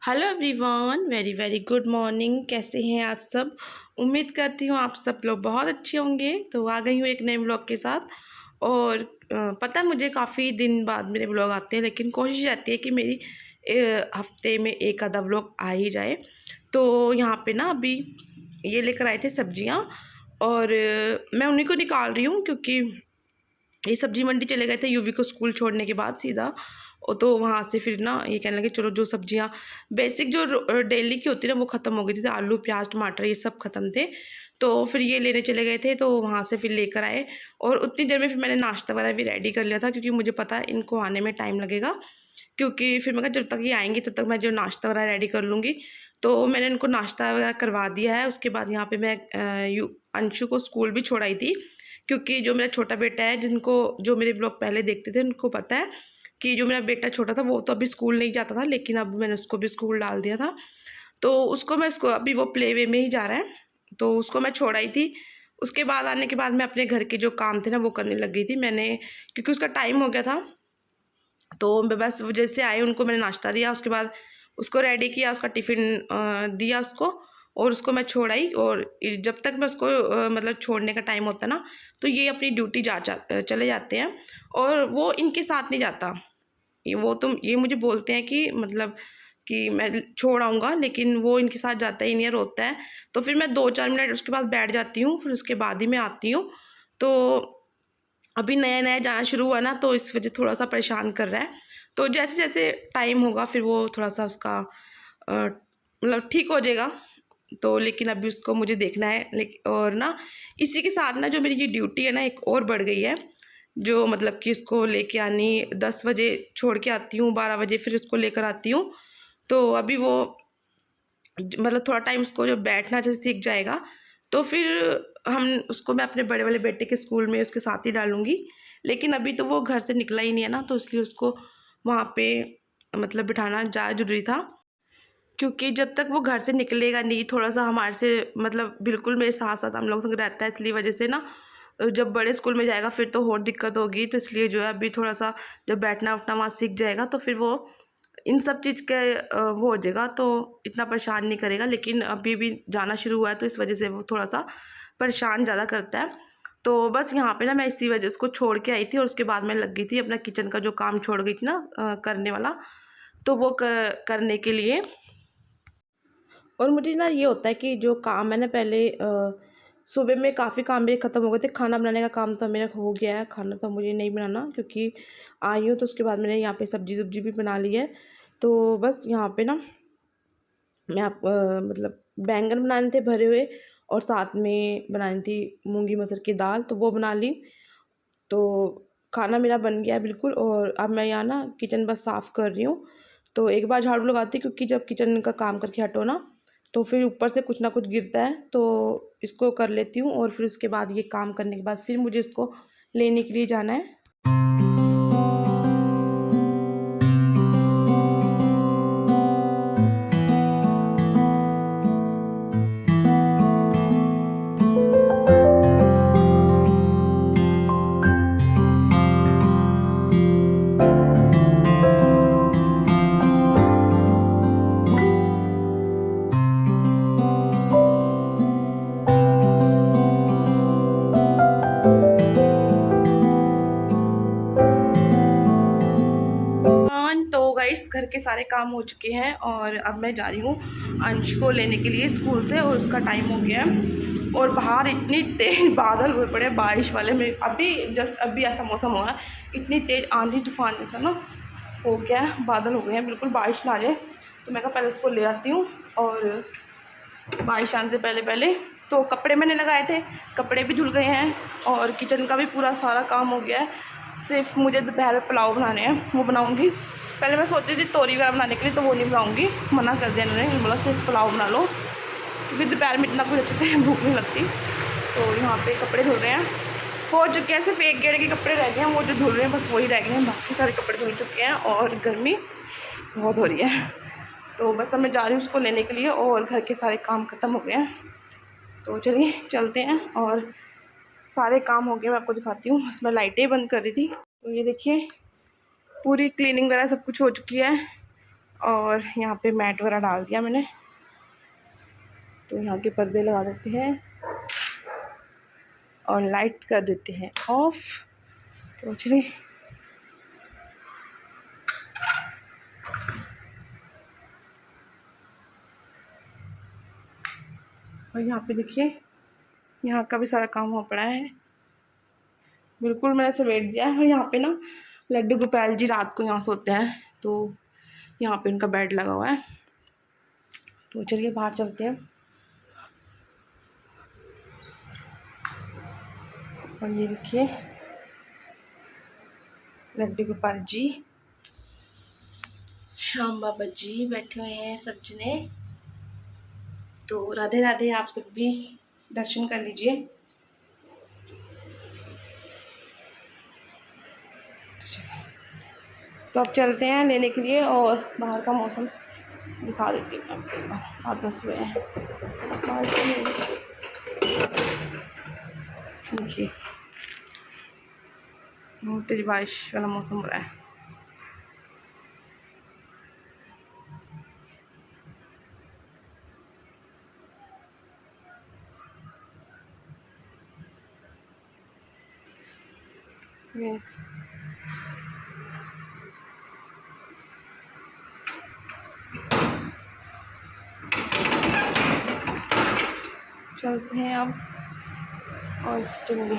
Hello everyone, very very good morning. कैसे हैं आप सब? उम्मीद करती हूँ आप सब लोग बहुत अच्छे होंगे। तो आ गई हूँ एक नए ब्लॉग के साथ। और पता है मुझे काफ़ी दिन बाद मेरे ब्लॉग आते हैं, लेकिन कोशिश रहती है कि मेरी हफ्ते में एक आधा ब्लॉग आ ही जाए। तो यहाँ पे ना अभी ये लेकर आए थे सब्जियाँ, और मैं उन्हीं को निकाल रही हूँ क्योंकि ये सब्जी मंडी चले गए थे यूवी को स्कूल छोड़ने के बाद सीधा। और तो वहाँ से फिर ना ये कहने लगे चलो जो सब्जियाँ बेसिक जो डेली की होती है ना वो ख़त्म हो गई थी। तो आलू प्याज टमाटर ये सब ख़त्म थे, तो फिर ये लेने चले गए थे। तो वहाँ से फिर लेकर आए, और उतनी देर में फिर मैंने नाश्ता वगैरह भी रेडी कर लिया था क्योंकि मुझे पता है इनको आने में टाइम लगेगा। क्योंकि फिर मैं कहा जब तक ये आएंगी तब तक मैं जो नाश्ता वगैरह रेडी कर लूँगी। तो मैंने उनको नाश्ता वगैरह करवा दिया है। उसके बाद यहाँ पे मैं अंशु को स्कूल भी छोड़ आई थी, क्योंकि जो मेरा छोटा बेटा है, जिनको जो मेरे ब्लॉग पहले देखते थे उनको पता है कि जो मेरा बेटा छोटा था वो तो अभी स्कूल नहीं जाता था, लेकिन अब मैंने उसको भी स्कूल डाल दिया था। तो उसको अभी वो प्ले वे में ही जा रहा है, तो उसको मैं छोड़ आई थी। उसके बाद आने के बाद मैं अपने घर के जो काम थे ना वो करने लग गई थी मैंने, क्योंकि उसका टाइम हो गया था। तो मैं बस जैसे आए उनको मैंने नाश्ता दिया, उसके बाद उसको रेडी किया, उसका टिफ़िन दिया उसको, और उसको मैं छोड़ आई। और जब तक मैं उसको मतलब छोड़ने का टाइम होता ना, तो ये अपनी ड्यूटी चले जाते हैं। और वो इनके साथ नहीं जाता, ये मुझे बोलते हैं कि मतलब कि मैं छोड़ आऊँगा, लेकिन वो इनके साथ जाता ही नहीं है, रोता है। तो फिर मैं 2-4 मिनट उसके पास बैठ जाती हूँ, फिर उसके बाद ही मैं आती हूँ। तो अभी नया-नया जाना शुरू हुआ ना, तो इस वजह थोड़ा-सा परेशान कर रहा है। तो जैसे-जैसे टाइम होगा फिर वो थोड़ा-सा उसका मतलब ठीक हो जाएगा। तो लेकिन अभी उसको मुझे देखना है। और ना इसी के साथ ना जो मेरी ये ड्यूटी है ना एक और बढ़ गई है। जो मतलब कि उसको लेके आनी 10 बजे छोड़ के आती हूँ, 12 बजे फिर उसको लेकर आती हूँ। तो अभी वो मतलब थोड़ा टाइम उसको जब बैठना जैसे सीख जाएगा, तो फिर हम उसको मैं अपने बड़े वाले बेटे के स्कूल में उसके साथ ही डालूँगी। लेकिन अभी तो वो घर से निकला ही नहीं है ना, तो इसलिए उसको वहाँ पे मतलब बिठाना ज़्यादा ज़रूरी था। क्योंकि जब तक वो घर से निकलेगा नहीं, थोड़ा-सा हमारे से मतलब बिल्कुल मेरे साथ-साथ हम लोगों संग रहता है, इसलिए वजह से ना जब बड़े स्कूल में जाएगा फिर तो और दिक्कत होगी। तो इसलिए जो है अभी थोड़ा-सा जब बैठना-उठना वहाँ सीख जाएगा तो फिर वो इन सब चीज़ के वो हो जाएगा, तो इतना परेशान नहीं करेगा। लेकिन अभी भी जाना शुरू हुआ है, तो इस वजह से वो थोड़ा-सा परेशान ज़्यादा करता है। तो बस यहाँ पे ना मैं इसी वजह उसको छोड़ के आई थी, और उसके बाद मैं लग गई थी अपना किचन का जो काम छोड़ गई थी ना करने वाला, तो वो करने के लिए। और मुझे ना ये होता है कि जो काम है ना पहले सुबह में काफ़ी काम मेरे ख़त्म हो गए थे। खाना बनाने का काम तो मेरा हो गया है, खाना तो मुझे नहीं बनाना क्योंकि आई हूँ। तो उसके बाद मैंने यहाँ पे सब्जी भी बना ली है। तो बस यहाँ पे ना मैं मतलब बैंगन बनाने थे भरे हुए, और साथ में बनानी थी मूंगी मसर की दाल, तो वो बना ली। तो खाना मेरा बन गया है बिल्कुल। और अब मैं यहाँ ना किचन बस साफ़ कर रही हूँ। तो एक बार झाड़ू लगाती, क्योंकि जब किचन का काम करके हटो ना तो फिर ऊपर से कुछ ना कुछ गिरता है, तो इसको कर लेती हूँ। और फिर उसके बाद ये काम करने के बाद फिर मुझे इसको लेने के लिए जाना है। तो गाइस घर के सारे काम हो चुके हैं, और अब मैं जा रही हूँ अंश को लेने के लिए स्कूल से, और उसका टाइम हो गया है। और बाहर इतनी तेज़ बादल हुए पड़े बारिश वाले में, अभी जस्ट अभी ऐसा मौसम हुआ है, इतनी तेज़ आंधी तूफान जैसा ना हो गया है, बादल हो गए हैं बिल्कुल बारिश ना आ जाए। तो मैं कहा पहले उसको ले आती हूँ, और बारिश आने से पहले पहले। तो कपड़े मैंने लगाए थे, कपड़े भी धुल गए हैं, और किचन का भी पूरा सारा काम हो गया है। सिर्फ मुझे दोपहर में पुलाव बनाने हैं, वो बनाऊंगी। पहले मैं सोच रही थी तोरी वगैरह बनाने के लिए, तो वो नहीं बनाऊंगी, मना कर दिया इन्होंने, बोला सिर्फ पुलाव बना लो, क्योंकि दोपहर में इतना कुछ अच्छे से भूख नहीं लगती। तो यहाँ पे कपड़े धुल रहे हैं, हो चुके हैं, सिर्फ एक गेड़ के कपड़े रह गए हैं, वो जो धुल रहे हैं बस वही रह गए हैं, बाकी सारे कपड़े धुल चुके हैं। और गर्मी बहुत हो रही है, तो बस अब मैं जा रही हूँ उसको लेने के लिए, और घर के सारे काम ख़त्म हो गए हैं। तो चलिए चलते हैं, और सारे काम हो गए, मैं आपको दिखाती हूँ। बस मैं लाइटें बंद कर रही थी। तो ये देखिए पूरी क्लीनिंग वगैरह सब कुछ हो चुकी है, और यहाँ पे मैट वगैरह डाल दिया मैंने, तो यहाँ के पर्दे लगा देते हैं और लाइट कर देते हैं ऑफ। तो चलिए और यहाँ पे देखिए यहाँ का भी सारा काम हो पड़ा है, बिल्कुल मैंने समेट दिया है। और यहाँ पे ना लड्डू गोपाल जी रात को यहाँ सोते हैं, तो यहाँ पे उनका बेड लगा हुआ है। तो चलिए बाहर चलते हैं। और ये देखिए लड्डू गोपाल जी, श्याम बाबा जी बैठे हुए हैं सब जने। तो राधे राधे, आप सब भी दर्शन कर लीजिए। तो अब चलते हैं लेने के लिए और बाहर का मौसम दिखा देती हूँ आपको। हाथ बस हुए हैं देखिए, बहुत तेज बारिश वाला मौसम हो रहा है। यस, चलते हैं अब और चलेंगे।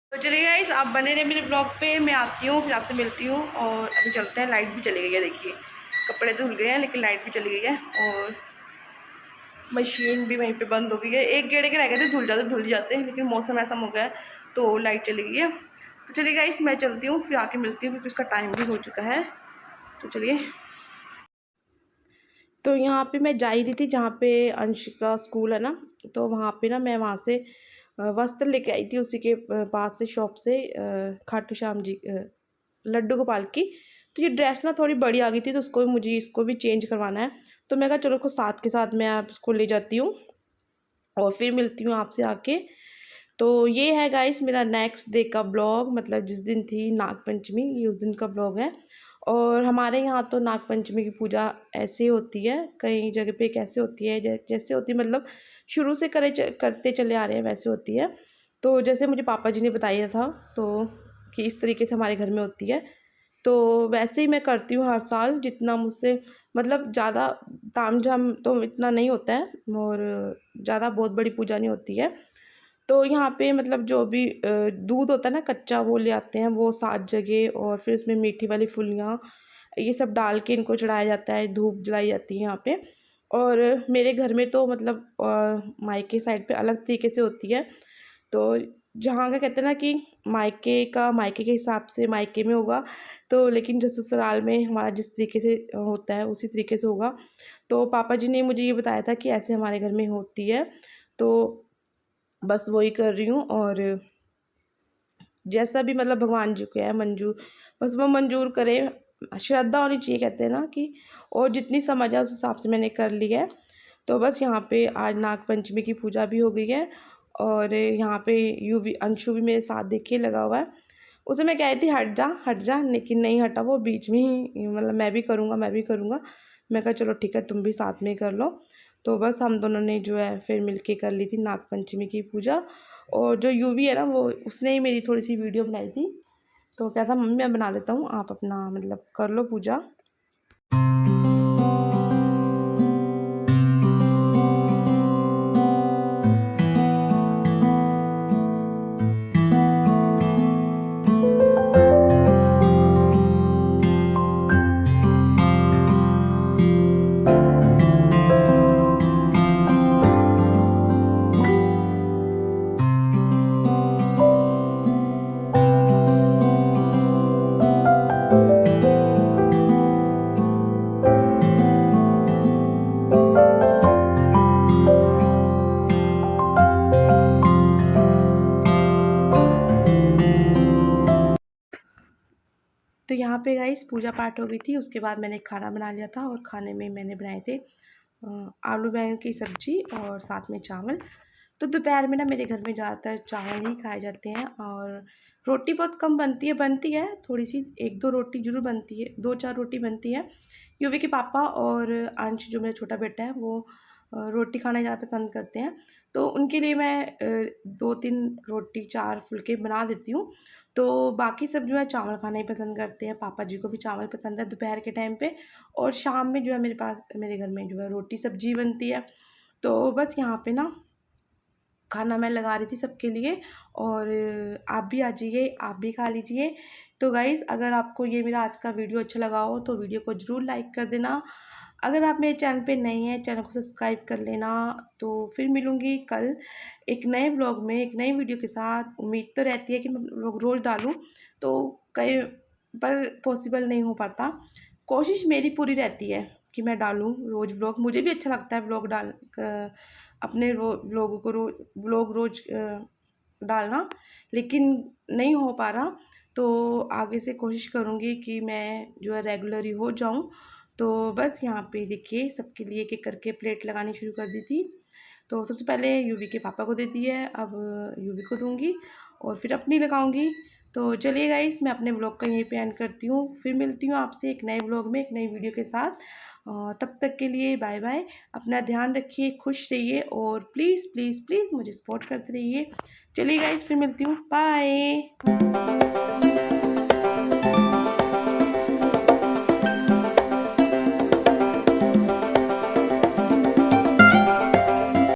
तो चलिए गाइस, आप बने रहे मेरे ब्लॉग पे, मैं आती हूँ फिर आपसे मिलती हूँ। और अभी चलते हैं, लाइट भी चली गई है देखिए, कपड़े धुल गए हैं लेकिन लाइट भी चली गई है और मशीन भी वहीं पे बंद हो गई है। एक गेड़े के रह गए थे, धुल जाते लेकिन मौसम ऐसा हो गया है तो लाइट चली गई है। तो चलिए गाइस मैं चलती हूँ, फिर आके मिलती हूँ क्योंकि उसका टाइम भी हो चुका है। तो चलिए, तो यहाँ पे मैं जा ही रही थी जहाँ पे अंश का स्कूल है ना, तो वहाँ पे ना मैं वहाँ से वस्त्र लेके आई थी उसी के पास से, शॉप से, खाटू श्याम जी लड्डू गोपाल की। तो ये ड्रेस ना थोड़ी बड़ी आ गई थी, तो उसको मुझे इसको भी चेंज करवाना है। तो मैं कहा चलो को साथ के साथ मैं आप इसको ले जाती हूँ और फिर मिलती हूँ आपसे आके। तो ये है गाइस मेरा नेक्स्ट डे का ब्लॉग, मतलब जिस दिन थी नागपंचमी, ये उस दिन का ब्लॉग है। और हमारे यहाँ तो नागपंचमी की पूजा ऐसे होती है, कई जगह पे कैसे होती है, जैसे होती है मतलब शुरू से करते चले आ रहे हैं वैसे होती है। तो जैसे मुझे पापा जी ने बताया था तो कि इस तरीके से हमारे घर में होती है, तो वैसे ही मैं करती हूँ हर साल, जितना मुझसे मतलब ज़्यादा तामझाम तो इतना नहीं होता है और ज़्यादा बहुत बड़ी पूजा नहीं होती है। तो यहाँ पे मतलब जो भी दूध होता है ना कच्चा, वो ले आते हैं, वो 7 जगह, और फिर उसमें मीठी वाली फुलियाँ ये सब डाल के इनको चढ़ाया जाता है, धूप जलाई जाती है यहाँ पे। और मेरे घर में तो मतलब मायके साइड पे अलग तरीके से होती है। तो जहाँ का कहते हैं ना कि मायके का मायके के हिसाब से मायके में होगा, तो लेकिन जो ससुराल में हमारा जिस तरीके से होता है उसी तरीके से होगा। तो पापा जी ने मुझे ये बताया था कि ऐसे हमारे घर में होती है, तो बस वही कर रही हूँ। और जैसा भी मतलब भगवान जी को है मंजूर, बस वो मंजूर करे, श्रद्धा होनी चाहिए कहते हैं ना कि, और जितनी समझ है उस हिसाब से मैंने कर ली है। तो बस यहाँ पे आज नाग पंचमी की पूजा भी हो गई है और यहाँ पे यू भी अंशु भी मेरे साथ देखिए लगा हुआ है। उसे मैं कह रही थी हट जा, लेकिन नहीं हटा, वो बीच में ही मतलब मैं भी करूँगा मैं भी करूँगा। मैं कहा चलो ठीक है तुम भी साथ में कर लो। तो बस हम दोनों ने जो है फिर मिलके कर ली थी नाग पंचमी की पूजा। और जो यूवी है ना, वो उसने ही मेरी थोड़ी सी वीडियो बनाई थी, तो क्या था मम्मी मैं बना लेता हूँ, आप अपना मतलब कर लो पूजा। तो यहाँ पे गाइस पूजा पाठ हो गई थी, उसके बाद मैंने खाना बना लिया था और खाने में मैंने बनाए थे आलू बैंगन की सब्ज़ी और साथ में चावल। तो दोपहर में ना मेरे घर में ज़्यादातर चावल ही खाए जाते हैं, और रोटी बहुत कम बनती है थोड़ी सी, 1-2 रोटी ज़रूर बनती है, 2-4 रोटी बनती है। युवी के पापा और अंश जो मेरा छोटा बेटा है वो रोटी खाना ज़्यादा पसंद करते हैं, तो उनके लिए मैं 2-3 रोटी 4 फुलके बना देती हूँ। तो बाकी सब जो है चावल खाना ही पसंद करते हैं, पापा जी को भी चावल पसंद है दोपहर के टाइम पे, और शाम में जो है मेरे घर में जो है रोटी सब्जी बनती है। तो बस यहाँ पे ना खाना मैं लगा रही थी सबके लिए, और आप भी आ जाइए, आप भी खा लीजिए। तो गाइज़, अगर आपको ये मेरा आज का वीडियो अच्छा लगा हो तो वीडियो को ज़रूर लाइक कर देना। अगर आप मेरे चैनल पे नए हैं, चैनल को सब्सक्राइब कर लेना। तो फिर मिलूँगी कल एक नए व्लॉग में, एक नई वीडियो के साथ। उम्मीद तो रहती है कि मैं व्लॉग रोज़ डालूँ, तो कई पर पॉसिबल नहीं हो पाता। कोशिश मेरी पूरी रहती है कि मैं डालूँ रोज़ व्लॉग। मुझे भी अच्छा लगता है व्लॉग अपने व्लॉग को व्लॉग रोज़ डालना, लेकिन नहीं हो पा रहा। तो आगे से कोशिश करूँगी कि मैं जो है रेगुलर ही हो जाऊँ। तो बस यहाँ पे देखिए सबके लिए एक-एक करके प्लेट लगानी शुरू कर दी थी। तो सबसे पहले यूवी के पापा को दे दी है, अब यूवी को दूँगी और फिर अपनी लगाऊँगी। तो चलिए गाइस, मैं अपने व्लॉग का यहीं पे एंड करती हूँ। फिर मिलती हूँ आपसे एक नए व्लॉग में, एक नई वीडियो के साथ। तब तक के लिए बाय बाय। अपना ध्यान रखिए, खुश रहिए, और प्लीज़ प्लीज़ प्लीज़ मुझे सपोर्ट करते रहिए। चलिए गाइस, फिर मिलती हूँ, बाय।